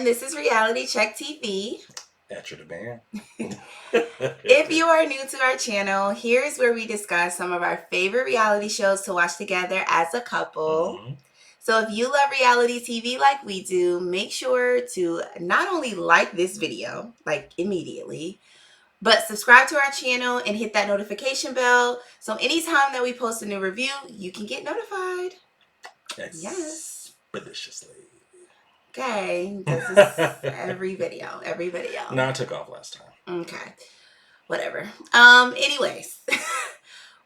This is Reality Check TV. At your demand. If you are new to our channel, here's where we discuss some of our favorite reality shows to watch together as a couple. Mm-hmm. So if you love reality TV like we do, make sure to not only like this video, like immediately, but subscribe to our channel and hit that notification bell. So anytime that we post a new review, you can get notified. Yes. Expeditiously. Okay. This is every video. No, I took off last time. Okay. Whatever. Anyways.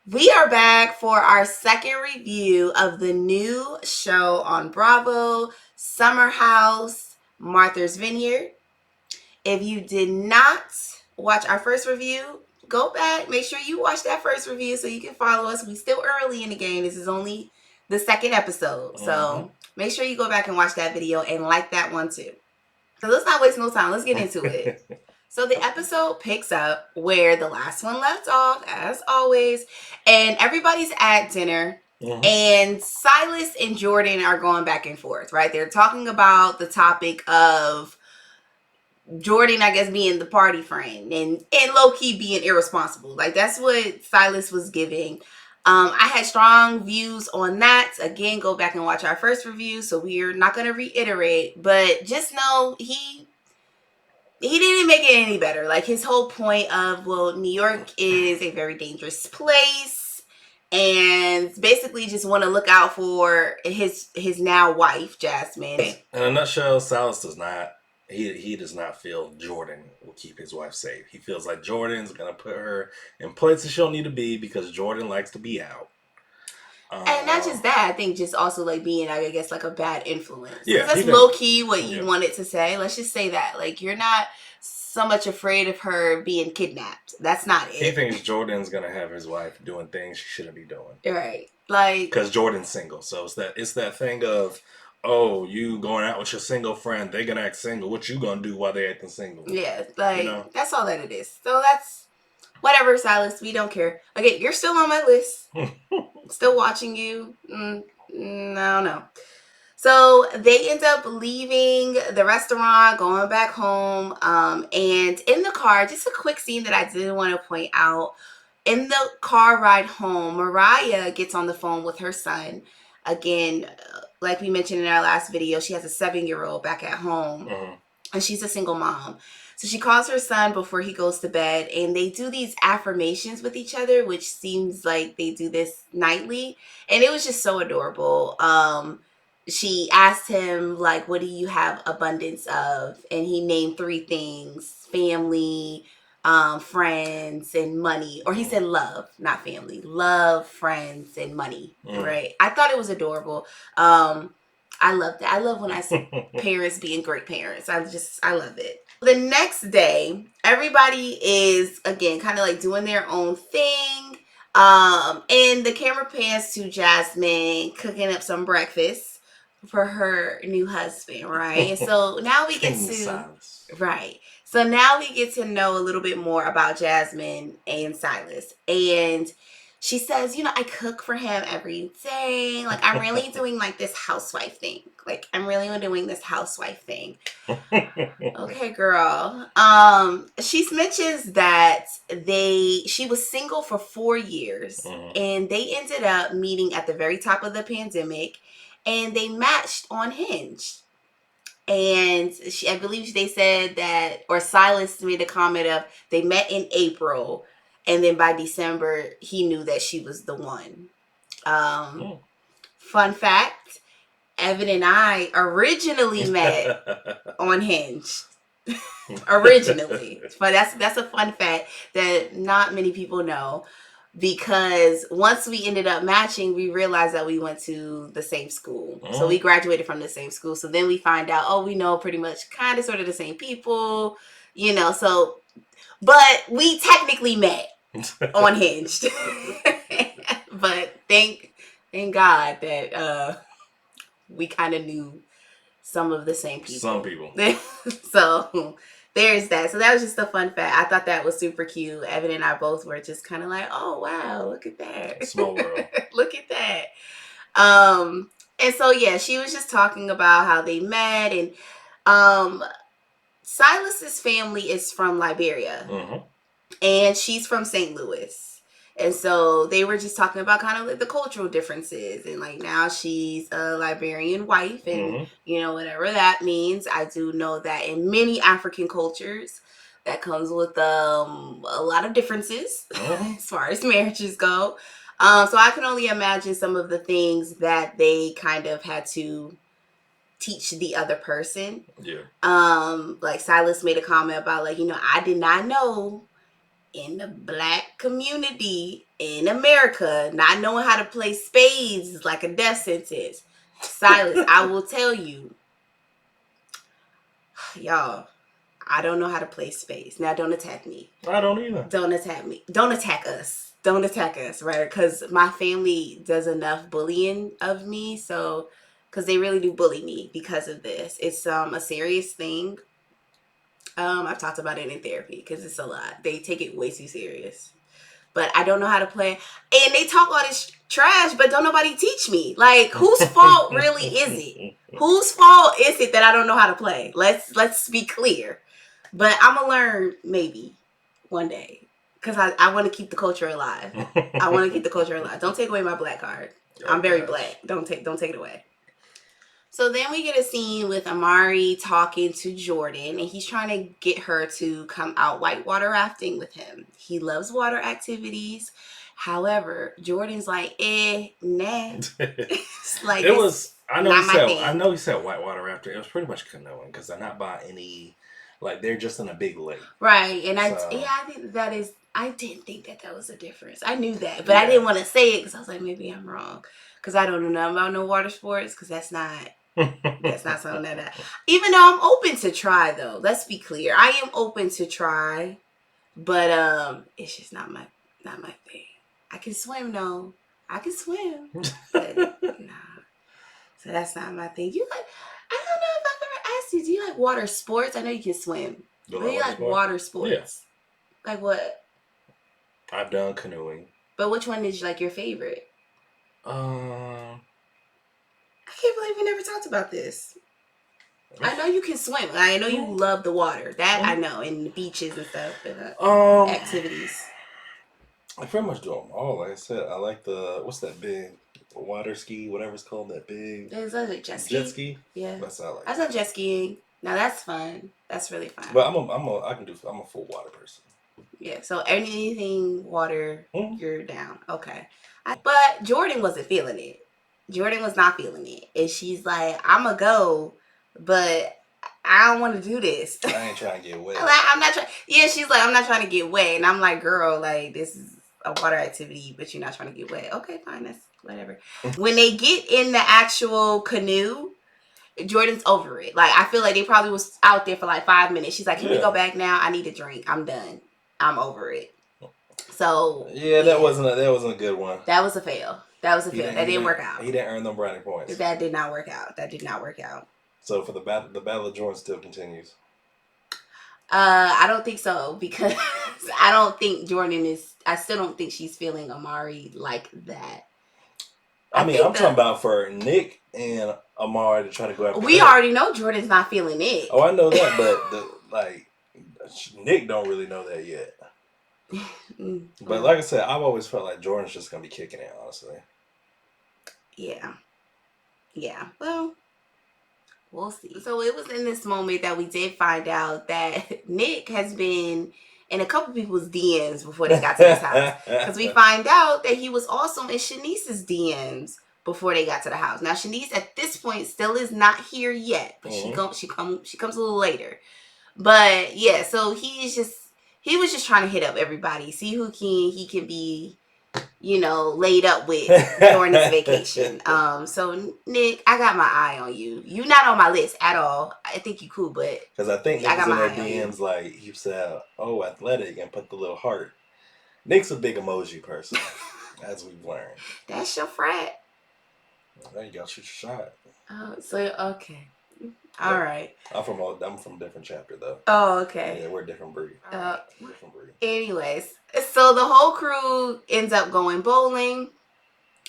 We are back for our second review of the new show on Bravo, Summer House, Martha's Vineyard. If you did not watch our first review, go back. Make sure you watch that first review so you can follow us. We're still early in the game. This is only the second episode. So make sure you go back and watch that video and like that one too. So let's not waste no time. Let's get into it. So the episode picks up where the last one left off, as always, and everybody's at dinner, and Silas and Jordan are going back and forth, right? They're talking about the topic of Jordan, I guess, being the party friend and low-key being irresponsible. Like, that's what Silas was giving. I had strong views on that. Again, go back and watch our first review, so we're not going to reiterate, but just know he didn't make it any better. Like, his whole point of, well, New York is a very dangerous place, and basically just want to look out for his now wife, Jasmine. In a nutshell, Silas does not, he does not feel Jordan will keep his wife safe. He feels like Jordan's going to put her in places she don't need to be because Jordan likes to be out. And not just that, I think just also like being, I guess, like a bad influence. Yeah, that's low-key what you wanted to say. Let's just say that. Like, you're not so much afraid of her being kidnapped. That's not it. He thinks Jordan's going to have his wife doing things she shouldn't be doing. Right. Like, because Jordan's single. So it's that thing of, oh, you going out with your single friend, they going to act single. What you going to do while they acting single? Yeah, like, that's all that it is. So that's, whatever, Silas, we don't care. Okay, you're still on my list. Still watching you. No. So they end up leaving the restaurant, going back home. And in the car, just a quick scene that I did want to point out. In the car ride home, Mariah gets on the phone with her son. Again, like we mentioned in our last video, she has a 7-year-old back at home. And she's a single mom. So she calls her son before he goes to bed, and they do these affirmations with each other, which seems like they do this nightly. And it was just so adorable. She asked him, like, what do you have abundance of? And he named 3 things: family, friends, and money. Or he said love, not family. Love, friends, and money, right? I thought it was adorable. I love that. I love when I see parents being great parents. I love it. The next day, everybody is, again, kind of like doing their own thing. And the camera pans to Jasmine cooking up some breakfast for her new husband, right? And so now we get to, right. So now we get to know a little bit more about Jasmine and Silas. And she says, I cook for him every day. Like, I'm really doing like this housewife thing. Okay, girl. She mentions that she was single for 4 years, and they ended up meeting at the very top of the pandemic, and they matched on Hinge. And I believe they said that, or Silas made a comment of, they met in April. And then by December, he knew that she was the one. Fun fact, Evan and I originally met on Hinge. Originally. But that's a fun fact that not many people know. Because once we ended up matching, we realized that we went to the same school. So we graduated from the same school. So then we find out, we know pretty much kind of sort of the same people. So... But we technically met on Hinge. But thank God that we kind of knew some of the same people. Some people. So there's that. So that was just a fun fact. I thought that was super cute. Evan and I both were just kind of like, oh, wow, look at that. Small world. Look at that. And so, yeah, she was just talking about how they met, and Silas's family is from Liberia, and she's from St. Louis. And so they were just talking about kind of like the cultural differences, and like now she's a Liberian wife, and whatever that means. I do know that in many African cultures, that comes with a lot of differences as far as marriages go. So I can only imagine some of the things that they kind of had to teach the other person. Yeah. Like Silas made a comment about like, I did not know in the Black community in America, not knowing how to play spades is like a death sentence. Silas, I will tell you, y'all, I don't know how to play spades. Now, don't attack me. I don't either. Don't attack me. Don't attack us. Don't attack us, right? Because my family does enough bullying of me, so because they really do bully me because of this. It's a serious thing. I've talked about it in therapy because it's a lot. They take it way too serious. But I don't know how to play. And they talk all this trash, but don't nobody teach me. Like, whose fault really is it? Whose fault is it that I don't know how to play? Let's be clear. But I'm going to learn maybe one day. Because I want to keep the culture alive. I want to keep the culture alive. Don't take away my Black card. I'm very Black. Don't take it away. So then we get a scene with Amari talking to Jordan, and he's trying to get her to come out whitewater rafting with him. He loves water activities. However, Jordan's like, nah. It's like, it was, I know he said whitewater rafting. It was pretty much canoeing because they're not by any, like they're just in a big lake. Right. And I think that is, I didn't think that was a difference. I knew that, but I didn't want to say it because I was like, maybe I'm wrong. Because I don't know nothing about no water sports because that's not something that even though I'm open to try though. Let's be clear. I am open to try, but it's just not my thing. I can swim though. I can swim. But nah. So that's not my thing. You like, I don't know if I've ever asked you, do you like water sports? I know you can swim. But you like water sports? Yeah. Like what? I've done canoeing. But which one is like your favorite? I can't believe we never talked about this. I know you can swim. I know you love the water. That I know, and the beaches and stuff, and activities. I pretty much do them all. Like I said, I like what's that big water ski, whatever it's called, that big. Is that a jet ski? Jet ski. Yeah, that's what I like. I've done jet skiing. Now that's fun. That's really fun. But I'm a full water person. Yeah. So anything water, you're down. Okay. But Jordan wasn't feeling it. Jordan was not feeling it. And she's like, I'm going to go, but I don't want to do this. I ain't trying to get wet. I'm not trying. Yeah, she's like, I'm not trying to get wet. And I'm like, girl, like, this is a water activity, but you're not trying to get wet. Okay, fine. That's whatever. When they get in the actual canoe, Jordan's over it. Like, I feel like they probably was out there for like 5 minutes. She's like, can we go back now? I need a drink. I'm done. I'm over it. So that wasn't a good one. That was a fail. That didn't work out. He didn't earn them brownie points. That did not work out. So for the battle of Jordan still continues. I don't think so because I don't think Jordan is. I still don't think she's feeling Amari like that. I'm talking about for Nick and Amari to try to go after. We already know Jordan's not feeling Nick. Oh, I know that, but Nick don't really know that yet. But like I said, I've always felt like Jordan's just gonna be kicking it, honestly. Yeah. Well, we'll see. So it was in this moment that we did find out that Nick has been in a couple people's DMs before they got to his house. Because we find out that he was also in Shanice's DMs before they got to the house. Now Shanice at this point still is not here yet, but she comes a little later. But yeah, so he was just trying to hit up everybody, see who he can be, laid up with during this vacation. So Nick, I got my eye on you. You're not on my list at all. I think you cool, but because I think Nick was in their DMs like he said, "Oh, athletic," and put the little heart. Nick's a big emoji person, as we've learned. That's your frat. There you go. Shoot your shot. Oh, so okay. All right. I'm from a different chapter though. Oh, okay. Yeah, we're a different breed. Different breed. Anyways, so the whole crew ends up going bowling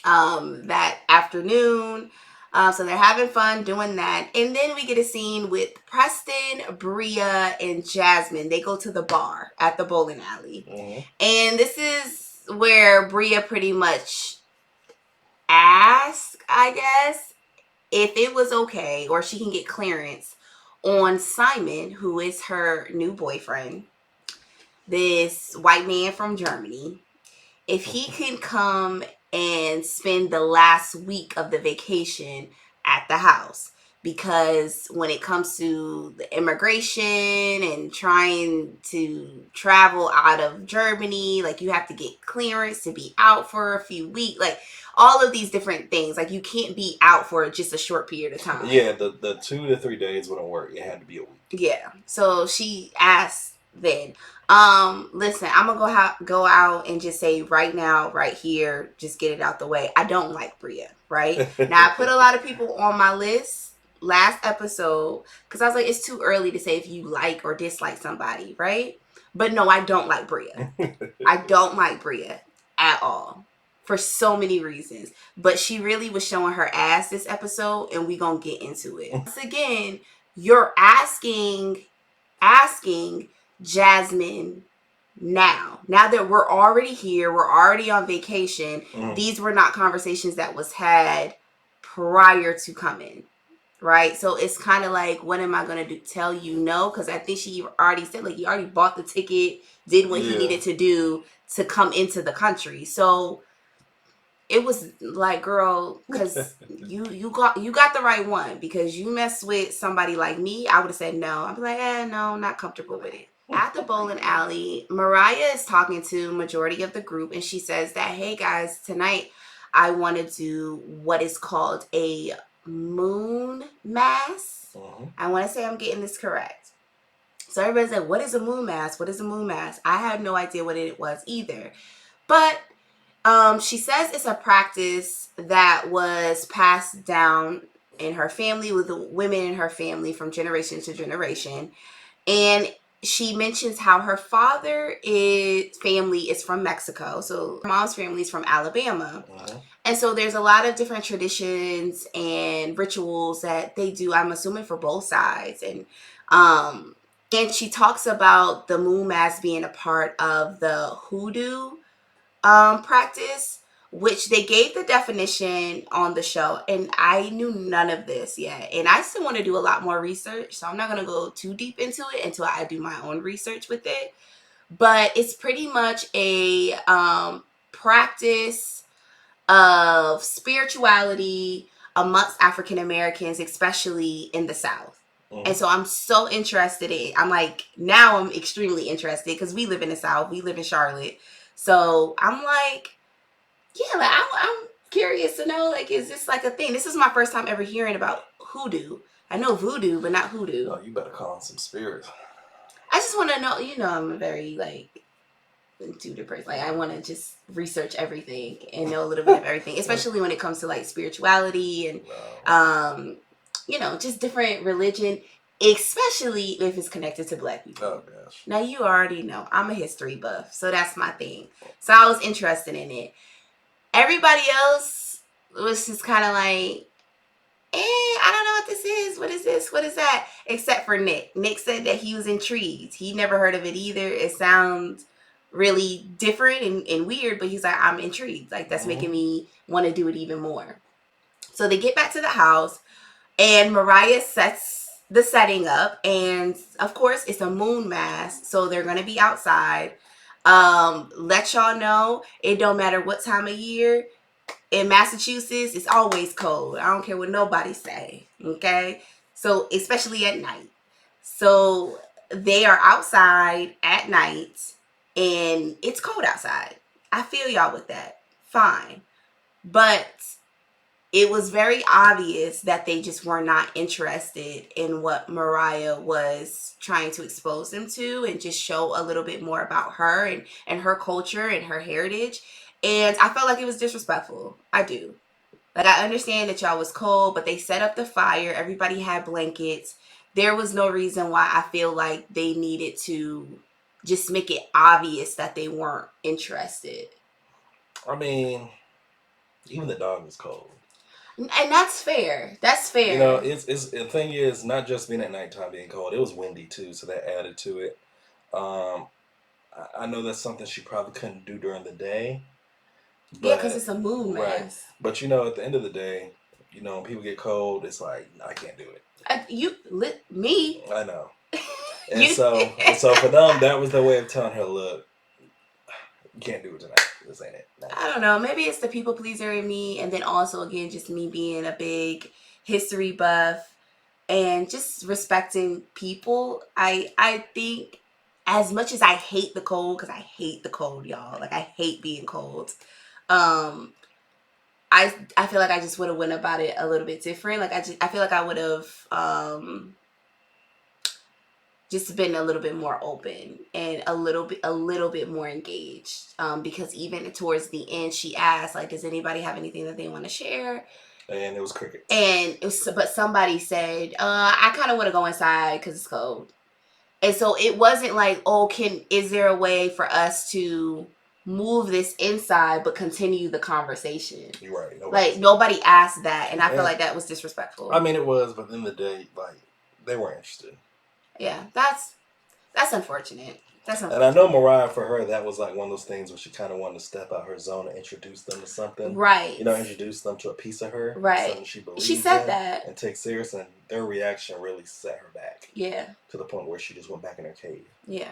that afternoon. So they're having fun doing that. And then we get a scene with Preston, Bria, and Jasmine. They go to the bar at the bowling alley. Mm-hmm. And this is where Bria pretty much asked, I guess, if it was okay or she can get clearance on Simon, who is her new boyfriend, this white man from Germany, if he can come and spend the last week of the vacation at the house. Because when it comes to the immigration and trying to travel out of Germany, like you have to get clearance to be out for a few weeks, like all of these different things. Like you can't be out for just a short period of time. Yeah, the 2 to 3 days wouldn't work. It had to be a week. Yeah. So she asked then, listen, I'm gonna go out and just say right now, right here, just get it out the way. I don't like Bria, right? Now I put a lot of people on my list last episode because I was like, it's too early to say if you like or dislike somebody, right? But no, I don't like Bria. I don't like Bria at all for so many reasons. But she really was showing her ass this episode, and we gonna get into it. Once again, you're asking Jasmine now that we're already here, we're already on vacation. These were not conversations that was had prior to coming, right? So it's kind of like, what am I gonna do? Tell you no? Because I think she already said, like, he already bought the ticket, did what he needed to do to come into the country. So it was like, girl, because you got the right one. Because you mess with somebody like me, I would have said no. I'd be like, no, I'm not comfortable with it. At the bowling alley, Mariah is talking to majority of the group, and she says that, hey guys, tonight I want to do what is called a moon mass. I want to say I'm getting this correct. So everybody's like, what is a moon mass? What is a moon mass? I had no idea what it was either. But she says it's a practice that was passed down in her family with the women in her family from generation to generation. And she mentions how her family is from Mexico. So her mom's family is from Alabama. And so there's a lot of different traditions and rituals that they do, I'm assuming, for both sides. And she talks about the moon mass being a part of the hoodoo practice, which they gave the definition on the show, and I knew none of this yet, and I still want to do a lot more research, so I'm not going to go too deep into it until I do my own research with it. But it's pretty much a practice of spirituality amongst African Americans, especially in the South. And so I'm so interested I'm extremely interested because we live in the South, we live in Charlotte. So I'm like, yeah, like I'm curious to know, like, is this like a thing? This is my first time ever hearing about hoodoo. I know voodoo, but not hoodoo. Oh, you better call on some spirits. I just want to know, I'm a very, like, intuitive person. Like, I want to just research everything and know a little bit of everything, especially when it comes to, like, spirituality and, just different religion, especially if it's connected to Black people. Oh, gosh. Now, you already know, I'm a history buff, so that's my thing. So I was interested in it. Everybody else was just kind of like, I don't know what this is. What is this? What is that? Except for Nick. Nick said that he was intrigued. He never heard of it either. It sounds really different and weird, but he's like, I'm intrigued. Like, that's making me want to do it even more. So they get back to the house, and Mariah sets the setting up, and of course it's a moon mass, so they're gonna be outside. Let y'all know, it don't matter what time of year in Massachusetts, it's always cold. I don't care what nobody say, okay? So especially at night. So they are outside at night, and it's cold outside. I feel y'all with that. Fine. But it was very obvious that they just were not interested in what Mariah was trying to expose them to and just show a little bit more about her and her culture and her heritage. And I felt like it was disrespectful. I do. Like, I understand that y'all was cold, but they set up the fire. Everybody had blankets. There was no reason why I feel like they needed to just make it obvious that they weren't interested. I mean, even the dog was cold. And that's fair. That's fair. You know, it's the thing is not just being at nighttime being cold. It was windy too, so that added to it. Um, I know that's something she probably couldn't do during the day. Yeah, because But it's a moon right, mass. but you know, at the end of the day, you know, when people get cold, it's like I can't do it. You lit me. I know, and so for them, that was their way of telling her, look, you can't do it tonight. This ain't it. No. I don't know. Maybe it's the people pleaser in me, and then also again just me being a big history buff and just respecting people. I think as much as I hate the cold, because I hate the cold, y'all. Like I hate being cold. Um, I feel like I just would have went about it a little bit different. Like I feel like I would have just been a little bit more open and a little bit more engaged. Because even towards the end, she asked, like, does anybody have anything that they want to share? And it was crickets. And but somebody said, I kind of want to go inside because it's cold. And so it wasn't like, oh, is there a way for us to move this inside but continue the conversation? You're right. Nobody asked that, and I feel like that was disrespectful. I mean, it was, but at the end of the day, like, they weren't interested. Yeah, that's unfortunate. And I know Mariah, for her, that was like one of those things where she kind of wanted to step out her zone and introduce them to something. Right. You know, introduce them to a piece of her. Right. Something she believes She said in that. and take serious, and their reaction really set her back. Yeah. To the point where she just went back in her cave. Yeah.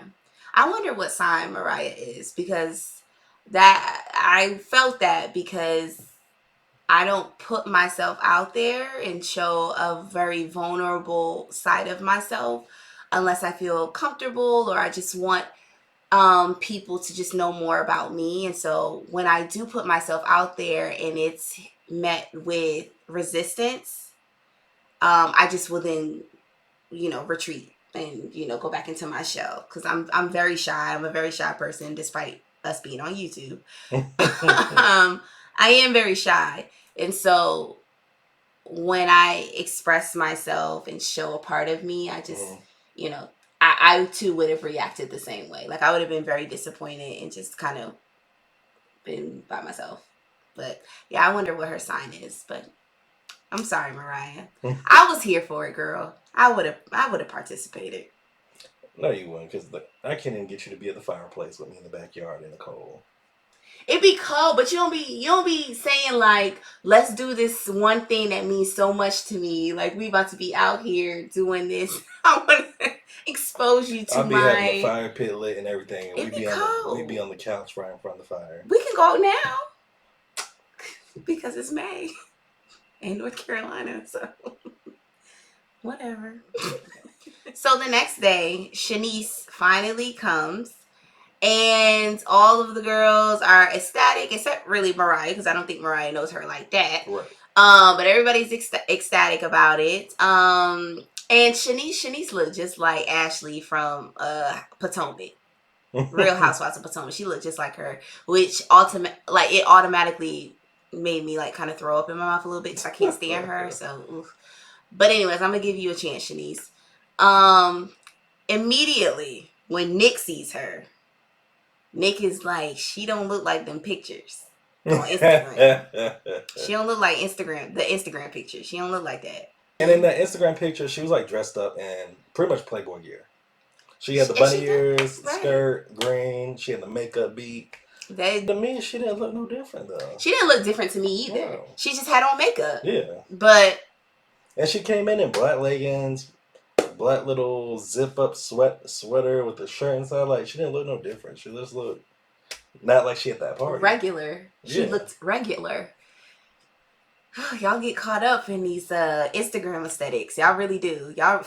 I wonder what sign Mariah is, because that I felt that because I don't put myself out there and show a very vulnerable side of myself unless I feel comfortable or I just want people to just know more about me. And so when I do put myself out there and it's met with resistance, I just will then, retreat and, go back into my shell, because I'm very shy. I'm a very shy person, despite us being on YouTube. I am very shy. And so when I express myself and show a part of me, I just, I too would have reacted the same way. Like I would have been very disappointed and just kind of been by myself. But yeah, I wonder what her sign is. But I'm sorry, Mariah. I was here for it, girl. I would have participated. No, you wouldn't, because I can't even get you to be at the fireplace with me in the backyard in the cold. It'd be cold, but you don't be saying like, let's do this one thing that means so much to me. Like we about to be out here doing this. I want to expose you to I'll be having the fire pit lit and everything. It'd be cold. We'd be on the couch right in front of the fire. We can go now because it's May in North Carolina, so whatever. So the next day, Shanice finally comes. And all of the girls are ecstatic, except really Mariah, because I don't think Mariah knows her like that. Right. But everybody's ecstatic about it. And Shanice looked just like Ashley from Potomac, Real Housewives of Potomac. She looked just like her, which it automatically made me like kind of throw up in my mouth a little bit because I can't stand her. So, oof. But anyways, I'm gonna give you a chance, Shanice. Immediately when Nick sees her, Nick is like, she don't look like them pictures on Instagram. She don't look like the Instagram pictures. She don't look like that. And in that Instagram picture, she was like dressed up in pretty much Playboy gear. She had the bunny ears, right. Skirt, green. She had the makeup beat. To me, she didn't look no different though. She didn't look different to me either. No. She just had on makeup. Yeah. And she came in black leggings, black little zip up sweater with the shirt inside. Like she didn't look no different. She just looked not like she at that party. Regular. She looked regular. Y'all get caught up in these Instagram aesthetics. Y'all really do. Y'all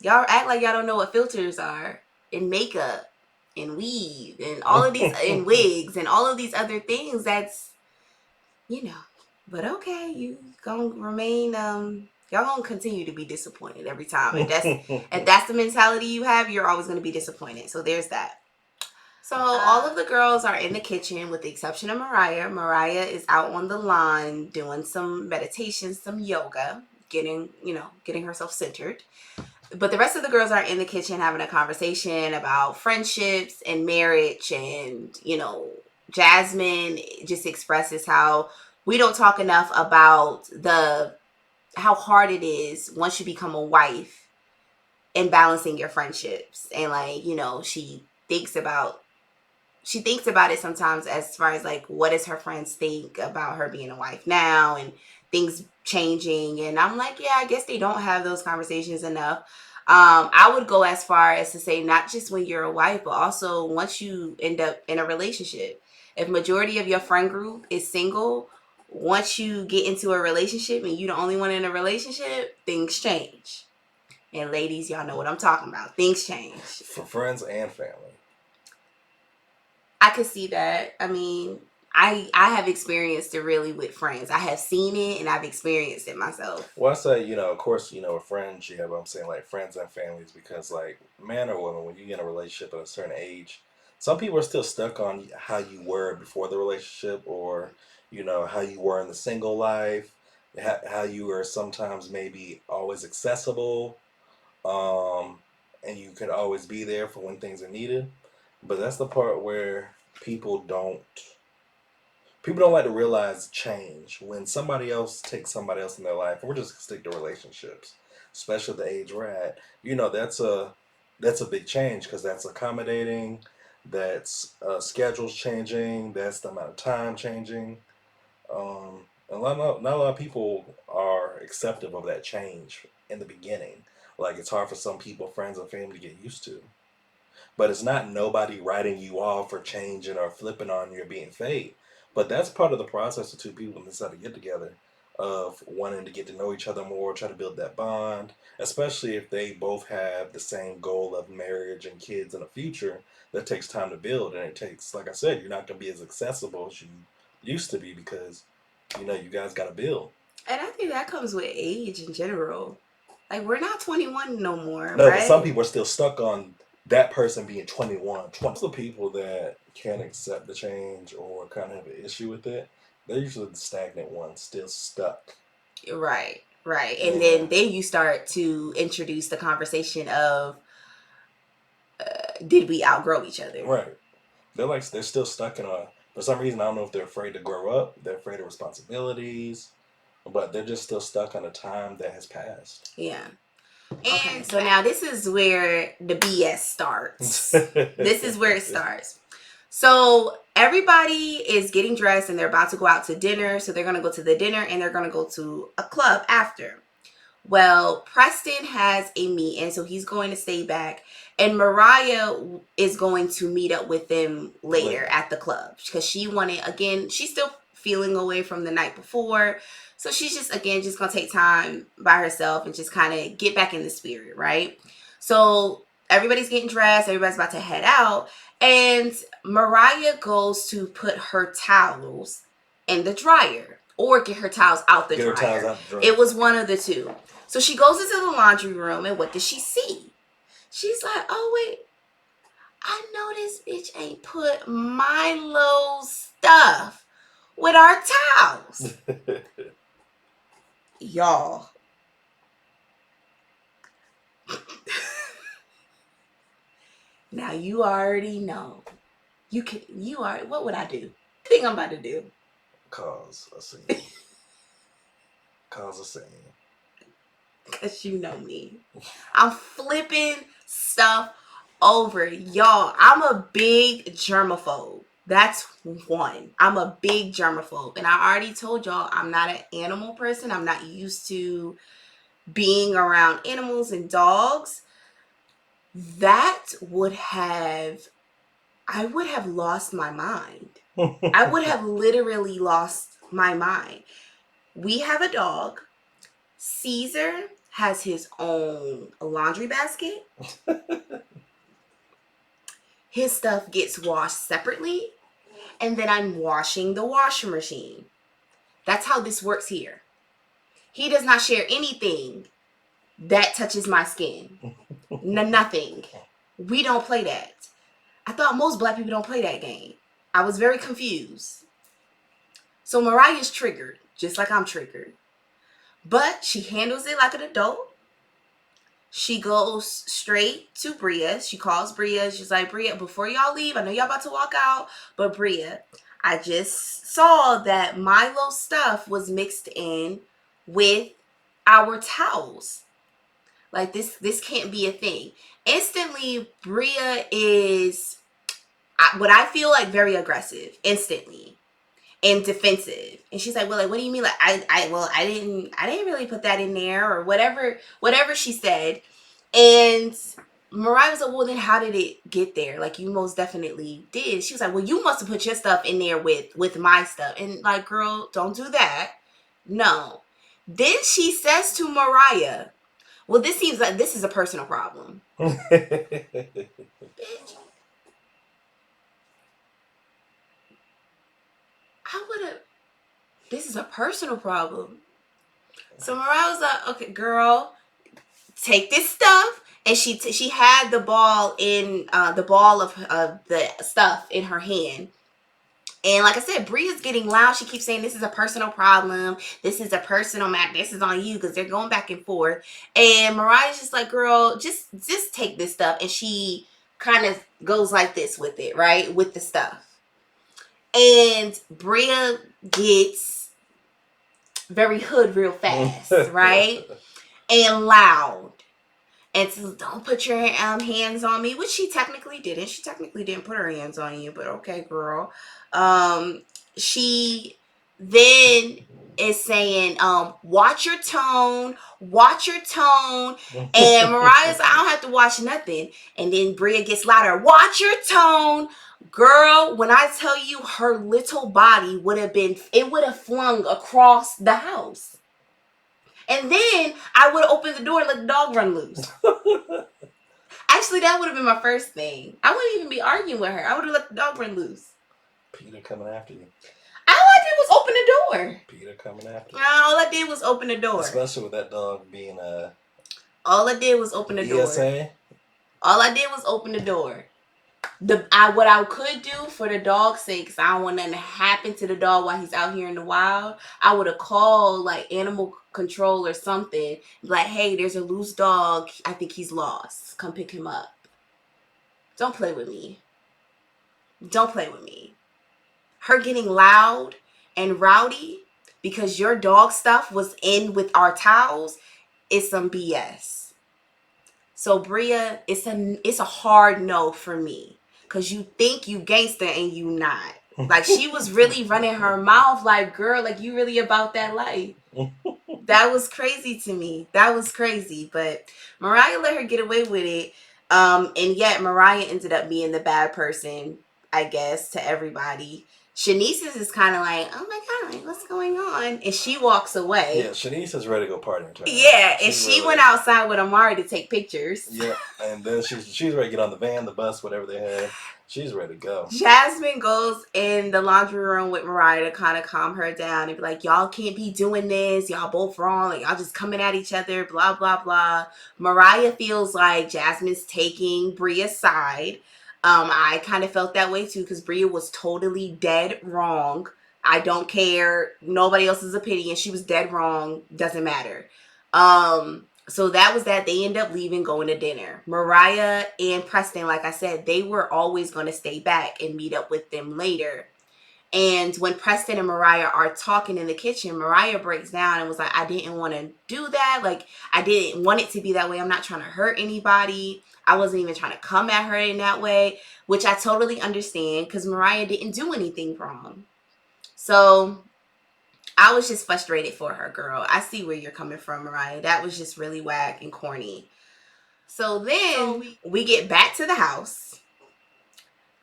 act like y'all don't know what filters are and makeup and weave and all of these and wigs and all of these other things. That's But okay, you gonna remain y'all gonna continue to be disappointed every time. And that's the mentality you have, you're always gonna be disappointed. So there's that. So all of the girls are in the kitchen with the exception of Mariah. Mariah is out on the lawn doing some meditation, some yoga, getting herself centered. But the rest of the girls are in the kitchen having a conversation about friendships and marriage. And, Jasmine just expresses how we don't talk enough about how hard it is once you become a wife and balancing your friendships. And like, you know, she thinks about it sometimes as far as like, what does her friends think about her being a wife now and things changing. And I'm like, yeah, I guess they don't have those conversations enough. I would go as far as to say not just when you're a wife, but also once you end up in a relationship. If majority of your friend group is single, once you get into a relationship and you're the only one in a relationship, things change. And ladies, y'all know what I'm talking about. Things change. For friends and family. I could see that. I mean, I have experienced it really with friends. I have seen it and I've experienced it myself. Well, I say, of course, with friends, you have, I'm saying, like, friends and families, because, like, man or woman, when you get in a relationship at a certain age, some people are still stuck on how you were before the relationship, or, how you were in the single life, how you were sometimes maybe always accessible, um, and you could always be there for when things are needed. But that's the part where people don't people don't like to realize change when somebody else takes somebody else in their life. And we're just gonna stick to relationships, especially at the age we're at. That's a big change, because that's accommodating, that's schedules changing, that's the amount of time changing. And not a lot of people are acceptive of that change in the beginning. Like, it's hard for some people, friends and family, to get used to. But it's not nobody writing you off or changing or flipping on you or being fake. But that's part of the process of two people that decide to get together, of wanting to get to know each other more, try to build that bond, especially if they both have the same goal of marriage and kids in the future. That takes time to build, and it takes, like I said, you're not going to be as accessible as you used to be, because you guys got to build. And I think that comes with age in general. Like, we're not 21 no more, No, right? but some people are still stuck on that person being 21. 20. The people that can't accept the change or kind of have an issue with it, they're usually the stagnant ones, still stuck. Right. And then you start to introduce the conversation of, did we outgrow each other? Right. They're still stuck in for some reason, I don't know if they're afraid to grow up, they're afraid of responsibilities, but they're just still stuck on a time that has passed. Yeah. Okay, so now this is where the BS starts. This is where it starts. So everybody is getting dressed and they're about to go out to dinner. So they're going to go to the dinner and they're going to go to a club after. Well, Preston has a meeting, so he's going to stay back. And Mariah is going to meet up with them later at the club, because she's still feeling away from the night before. So she's just going to take time by herself and just kind of get back in the spirit, right? So everybody's getting dressed. Everybody's about to head out. And Mariah goes to put her towels in the dryer, or get her towels out the dryer. It was one of the two. So she goes into the laundry room, and what does she see? She's like, oh, wait. I know this bitch ain't put Milo's stuff with our towels. Y'all. Now you already know. What would I do? What do you think I'm about to do? Cause a scene. Because you know me. I'm flipping stuff over. Y'all, I'm a big germaphobe. That's one. I'm a big germaphobe. And I already told y'all I'm not an animal person. I'm not used to being around animals and dogs. I would have lost my mind. I would have literally lost my mind. We have a dog. Caesar has his own laundry basket. His stuff gets washed separately, and then I'm washing the washing machine. That's how this works here. He does not share anything that touches my skin. Nothing. We don't play that. I thought most black people don't play that game. I was very confused. So Mariah's triggered, just like I'm triggered. But she handles it like an adult. She goes straight to Bria. She calls Bria. She's like, Bria, before y'all leave, I know y'all about to walk out, but Bria, I just saw that Milo stuff was mixed in with our towels. Like, this can't be a thing. Instantly, Bria is what I feel like very aggressive instantly and defensive. And she's like, well, like, what do you mean? Like, I didn't really put that in there, or whatever she said. And Mariah was like, well, then how did it get there? Like, you most definitely did. She was like, well, you must have put your stuff in there with my stuff. And like, girl, don't do that. No. Then she says to Mariah, well, this seems like this is a personal problem. Bitch. I would have. This is a personal problem. So Mariah was like, okay, girl, take this stuff. And she had the ball in the ball of the stuff in her hand. And like I said, Bria's getting loud. She keeps saying, this is a personal problem. This is a personal matter. This is on you, because they're going back and forth. And Mariah's just like, girl, just take this stuff. And she kind of goes like this with it, right? With the stuff. And Bria gets very hood real fast, right? And loud. And says, don't put your hands on me, which she technically didn't. She technically didn't put her hands on you, but okay, girl. She then is saying, watch your tone. And Mariah's like, I don't have to watch nothing. And then Bria gets louder, watch your tone. Girl, when I tell you, her little body would have flung across the house. And then I would have opened the door and let the dog run loose. Actually, that would have been my first thing. I wouldn't even be arguing with her. I would have let the dog run loose. Peter coming after you. All I did was open the door. Peter coming after you. All I did was open the door. Especially with that dog being all I did was open the door. ESA? All I did was open the door. What I could do for the dog's sake, because I don't want nothing to happen to the dog while he's out here in the wild, I would have called like animal control or something. Like, hey, there's a loose dog. I think he's lost. Come pick him up. Don't play with me. Don't play with me. Her getting loud and rowdy because your dog stuff was in with our towels is some BS. So Bria, it's a hard no for me. Because you think you gangster and you not. Like, she was really running her mouth like, girl, like, you really about that life. That was crazy to me. That was crazy. But Mariah let her get away with it. And yet Mariah ended up being the bad person, I guess, to everybody. Shanice is kind of like, oh my God, what's going on? And she walks away. Yeah, Shanice is ready to go party in town. Yeah, and she went outside with Amari to take pictures. Yeah, and then she's ready to get on the van, the bus, whatever they had. She's ready to go. Jasmine goes in the laundry room with Mariah to kind of calm her down and be like, y'all can't be doing this. Y'all both wrong. Like, y'all just coming at each other, blah, blah, blah. Mariah feels like Jasmine's taking Bria's side. I kind of felt that way too, because Bria was totally dead wrong. I don't care. Nobody else's opinion. She was dead wrong. Doesn't matter. So that was that. They end up leaving, going to dinner. Mariah and Preston, like I said, they were always going to stay back and meet up with them later. And when Preston and Mariah are talking in the kitchen, Mariah breaks down and was like, I didn't want to do that. Like, I didn't want it to be that way. I'm not trying to hurt anybody. I wasn't even trying to come at her in that way, which I totally understand because Mariah didn't do anything wrong. So I was just frustrated for her, girl. I see where you're coming from, Mariah. That was just really whack and corny. So then we get back to the house.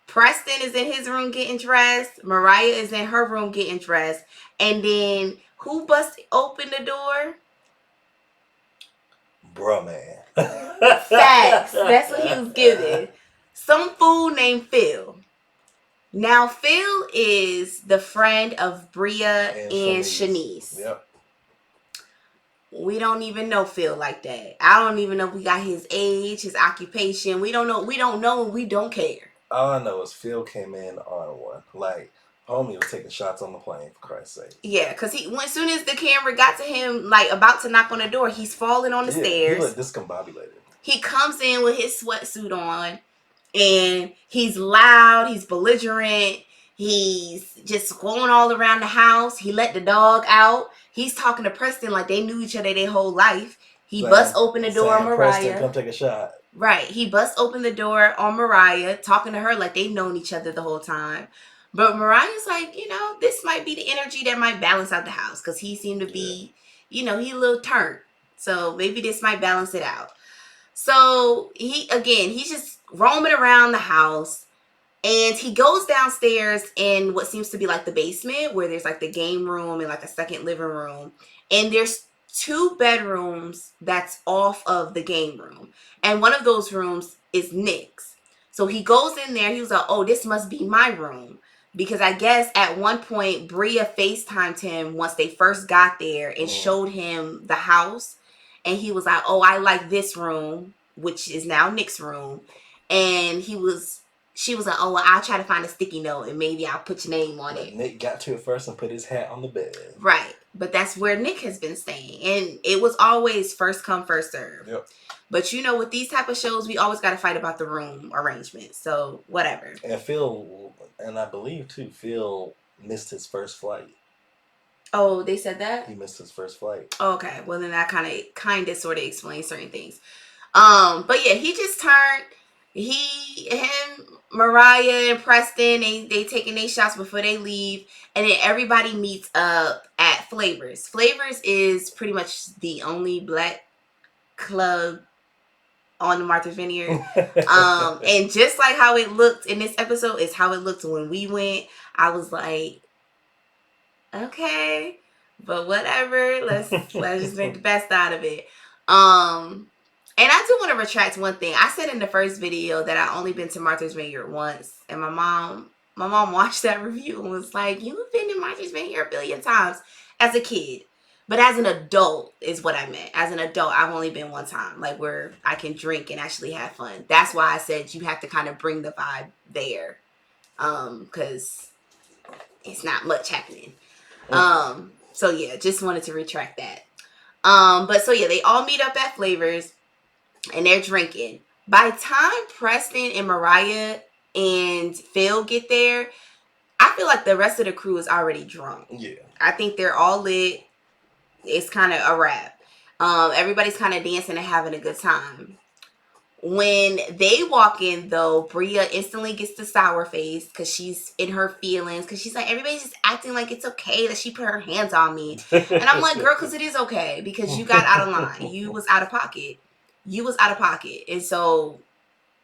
Preston is in his room getting dressed. Mariah is in her room getting dressed. And then who busted open the door? Bruh, man. Facts. That's what he was giving. Some fool named Phil. Now, Phil is the friend of Bria and Shanice. Yep. We don't even know Phil like that. I don't even know if we got his age, his occupation. We don't know. We don't know and we don't care. All I know is Phil came in on one. Like, homie was taking shots on the plane, for Christ's sake. Yeah, because as soon as the camera got to him, like, about to knock on the door, he's falling on the stairs. He looked discombobulated. He comes in with his sweatsuit on, and he's loud, he's belligerent, He's just going all around the house. He let the dog out. He's talking to Preston like they knew each other their whole life. He busts open the door on Mariah. Preston, come take a shot. Right. He busts open the door on Mariah, talking to her like they've known each other the whole time. But Mariah's like, this might be the energy that might balance out the house because he seemed to be, he a little turned. So maybe this might balance it out. So he's just roaming around the house. And he goes downstairs in what seems to be like the basement where there's like the game room and like a second living room. And there's 2 bedrooms that's off of the game room. And one of those rooms is Nick's. So he goes in there. He was like, oh, this must be my room. Because I guess at one point, Bria FaceTimed him once they first got there and showed him the house. And he was like, oh, I like this room, which is now Nick's room. And she was like, oh, well, I'll try to find a sticky note and maybe I'll put your name on it. Nick got to it first and put his hat on the bed. Right. But that's where Nick has been staying. And it was always first come, first serve. Yep. But with these type of shows, we always got to fight about the room arrangement. So whatever. And Phil, and I believe too, Phil missed his first flight. Oh, they said that? He missed his first flight. Okay. Well, then that kind of sort of explains certain things. But yeah, he just turned. Him, Mariah, and Preston, they taking their shots before they leave. And then everybody meets up at Flavors. Flavors is pretty much the only black club on the Martha's Vineyard. And just like how it looked in this episode is how it looked when we went. I was like, okay, but whatever. Let's just make the best out of it. And I do want to retract one thing. I said in the first video that I only been to Martha's Vineyard once, and my mom watched that review and was like, "You've been to Martha's Vineyard a billion times as a kid." But as an adult is what I meant. As an adult, I've only been one time, like where I can drink and actually have fun. That's why I said you have to kind of bring the vibe there, because it's not much happening. So yeah, just wanted to retract that. But so yeah, they all meet up at Flavors and they're drinking. By the time Preston and Mariah and Phil get there, I feel like the rest of the crew is already drunk. Yeah. I think they're all lit. It's kind of a wrap. Everybody's kind of dancing and having a good time. When they walk in, though, Bria instantly gets the sour face because she's in her feelings. Because she's like, everybody's just acting like it's okay that she put her hands on me. And I'm like, girl, because it is okay. Because you got out of line. You was out of pocket. And so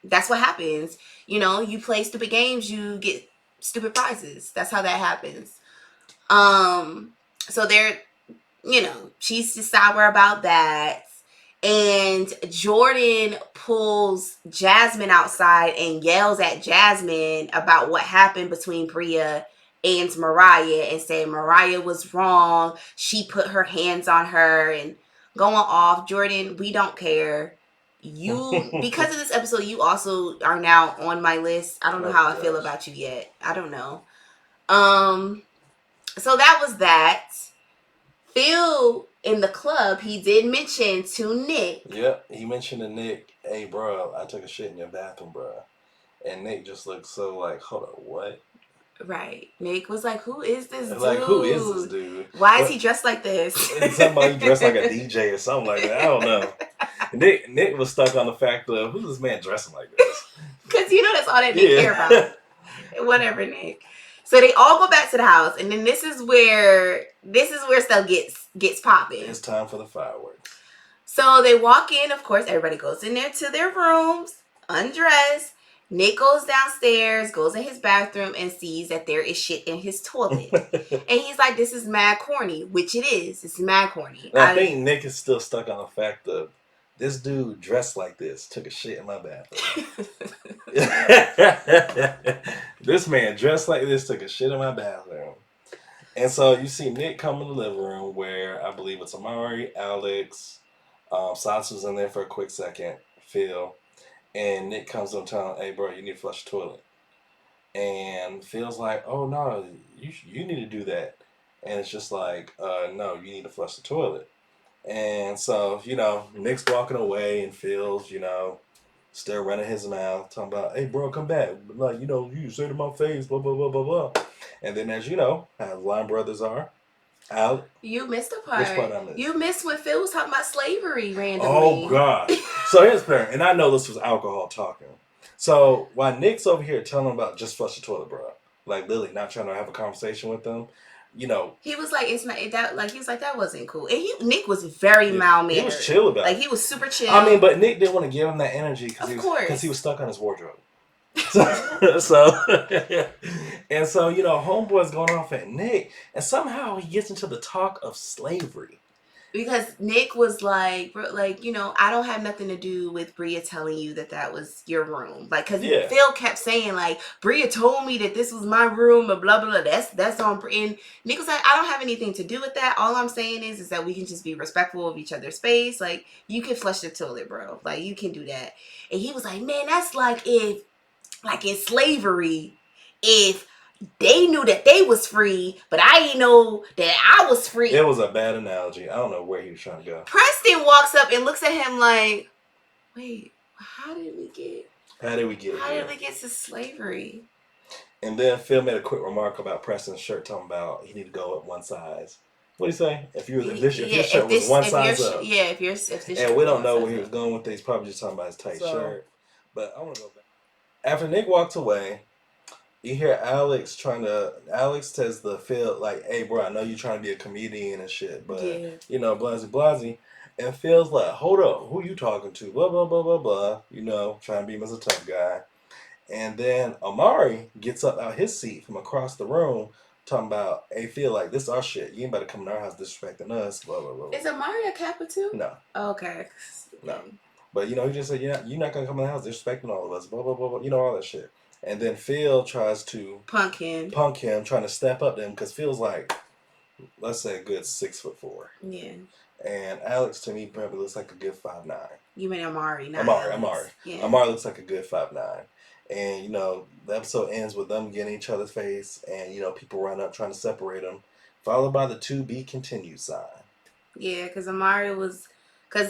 that's what happens. You play stupid games, you get stupid prizes. That's how that happens. So they're, she's just sour about that. And Jordan pulls Jasmine outside and yells at Jasmine about what happened between Bria and Mariah and saying Mariah was wrong. She put her hands on her and going off. Jordan, we don't care. You, because of this episode, you also are now on my list. I don't know how I feel about you yet. I don't know. So that was that. Phil in the club, he did mention to Nick. Yep, he mentioned to Nick, hey, bro, I took a shit in your bathroom, bro. And Nick just looked so like, hold up, what? Right. Nick was like, who is this dude? Like, who is this dude? Why is he dressed like this? Somebody dressed like a DJ or something like that. I don't know. Nick was stuck on the fact of, who's this man dressing like this? Because that's all that Nick care about. Whatever, Nick. So they all go back to the house, and then this is where stuff gets popping. It's time for the fireworks. So they walk in. Of course, everybody goes in there to their rooms, undress. Nick goes downstairs, goes in his bathroom, and sees that there is shit in his toilet. And he's like, "This is mad corny," which it is. It's mad corny. I think Nick is still stuck on the fact of this dude dressed like this took a shit in my bathroom. This man dressed like this took a shit in my bathroom. And so you see Nick come in the living room where I believe it's Amari, Alex, Satsu's in there for a quick second, Phil, and Nick comes up telling him, hey bro, you need to flush the toilet. And Phil's like, oh no, you need to do that. And it's just like, no, you need to flush the toilet. And so, Nick's walking away and Phil's, still running his mouth, talking about, hey, bro, come back. Like, you say to my face, blah, blah, blah, blah, blah. And then, as you know, how line brothers are, out. You missed a part. Which part I missed? You missed when Phil was talking about slavery randomly. Oh, God. So here's parent, and I know this was alcohol talking. So while Nick's over here telling him about just flush the toilet, bro, like Lily not trying to have a conversation with them, he was like, it's not that. Like he was like, that wasn't cool. And Nick was very mild mannered. He was chill about it. Like he was super chill. I mean, but Nick didn't want to give him that energy because he was stuck on his wardrobe. So and so homeboy's going off at Nick, and somehow he gets into the talk of slavery. Because Nick was like, I don't have nothing to do with Bria telling you that was your room. Like, because Phil kept saying, like, Bria told me that this was my room, and blah, blah, blah. That's on. And Nick was like, I don't have anything to do with that. All I'm saying is that we can just be respectful of each other's space. Like, you can flush the toilet, bro. Like, you can do that. And he was like, man, that's like in slavery, if they knew that they was free, but I didn't know that I was free. It was a bad analogy. I don't know where he was trying to go. Preston walks up and looks at him like, wait, how did we get to slavery? And then Phil made a quick remark about Preston's shirt, talking about he need to go up one size. What do you say? If your shirt was one size up. If this and we don't know where he was going with it. He's probably just talking about his tight shirt. But I want to go back. After Nick walked away, you hear Alex says to Phil, like, hey, bro, I know you're trying to be a comedian and shit, but, blasey. And Phil's like, hold up, who you talking to? Blah, blah, blah, blah, blah. Trying to be Mr. Tough Guy. And then Amari gets up out his seat from across the room, talking about, hey, Phil, like, this is our shit. You ain't better come in our house disrespecting us, blah, blah, blah. Is Amari a Kappa too? No. Oh, okay. No. But, he just said, you're not going to come in the house disrespecting all of us, blah, blah, blah, blah, all that shit. And then Phil tries to punk him, trying to step up to him because Phil's like, let's say a good 6'4". Yeah. And Alex to me probably looks like a good 5'9". You mean Amari? Not Amari. Yeah. Amari looks like a good 5'9". And the episode ends with them getting each other's face, and people run up trying to separate them, followed by the "to be continued" sign. Yeah, because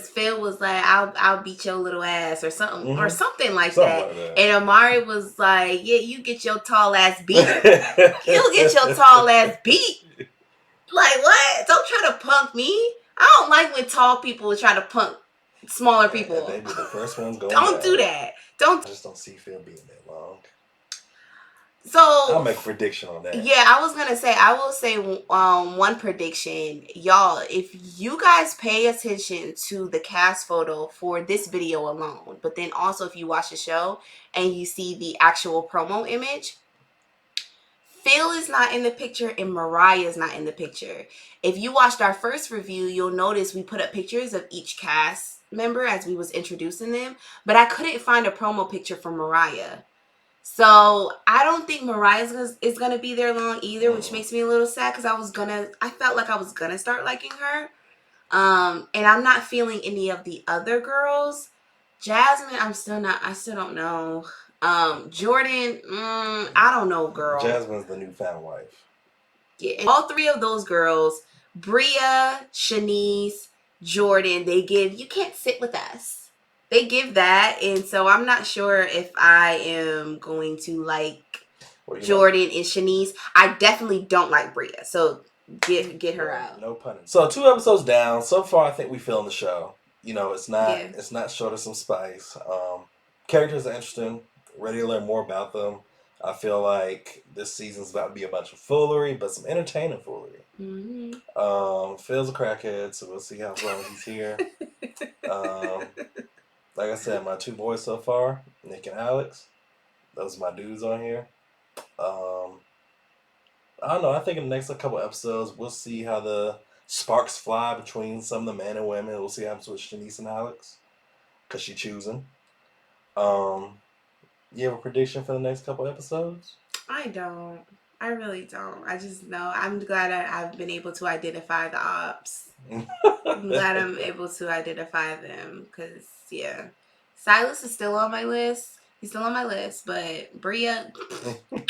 Phil was like, I'll beat your little ass or something, or something like that. And Amari was like, yeah, you get your tall ass beat. He'll get your tall ass beat. Like, what? Don't try to punk me. I don't like when tall people try to punk smaller people. They be the first ones going Don't do that. I just don't see Phil being that long. So I'll make a prediction on that. Yeah, I will say one prediction. Y'all, if you guys pay attention to the cast photo for this video alone, but then also if you watch the show and you see the actual promo image, Phil is not in the picture and Mariah is not in the picture. If you watched our first review, you'll notice we put up pictures of each cast member as we was introducing them, but I couldn't find a promo picture for Mariah. So I don't think Mariah is gonna be there long either, which makes me a little sad because I felt like I was gonna start liking her. And I'm not feeling any of the other girls. Jasmine, I still don't know. Jordan, I don't know, girl. Jasmine's the newfound wife. Yeah, all three of those girls, Bria, Shanice, Jordan, you can't sit with us. They give that, and so I'm not sure if I am going to like Jordan and Shanice. I definitely don't like Bria, so get her out. No pun. So 2 episodes down. So far, I think we feeling the show. It's not short of some spice. Characters are interesting. Ready to learn more about them. I feel like this season's about to be a bunch of foolery, but some entertaining foolery. Mm-hmm. Phil's a crackhead, so we'll see how long he's here. Like I said, my 2 boys so far, Nick and Alex. Those are my dudes on here. I don't know. I think in the next couple episodes, we'll see how the sparks fly between some of the men and women. We'll see what happens with Shanice and Alex, because she's choosing. You have a prediction for the next couple episodes? I don't. I really don't. I just know. I'm glad I've been able to identify the ops. I'm glad I'm able to identify them because, yeah. Silas is still on my list. He's still on my list, but Bria,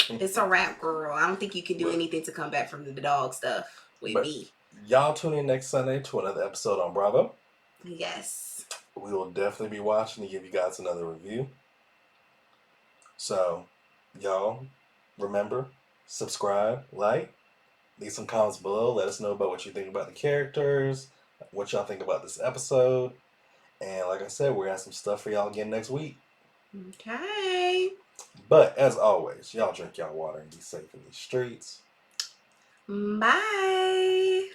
it's a wrap, girl. I don't think you can do anything to come back from the dog stuff with me. Y'all tune in next Sunday to another episode on Bravo. Yes. We will definitely be watching to give you guys another review. So, y'all, remember, subscribe, like, leave some comments below. Let us know about what you think about the characters, what y'all think about this episode. And like I said, we're going to have some stuff for y'all again next week. Okay. But as always, y'all drink y'all water and be safe in these streets. Bye.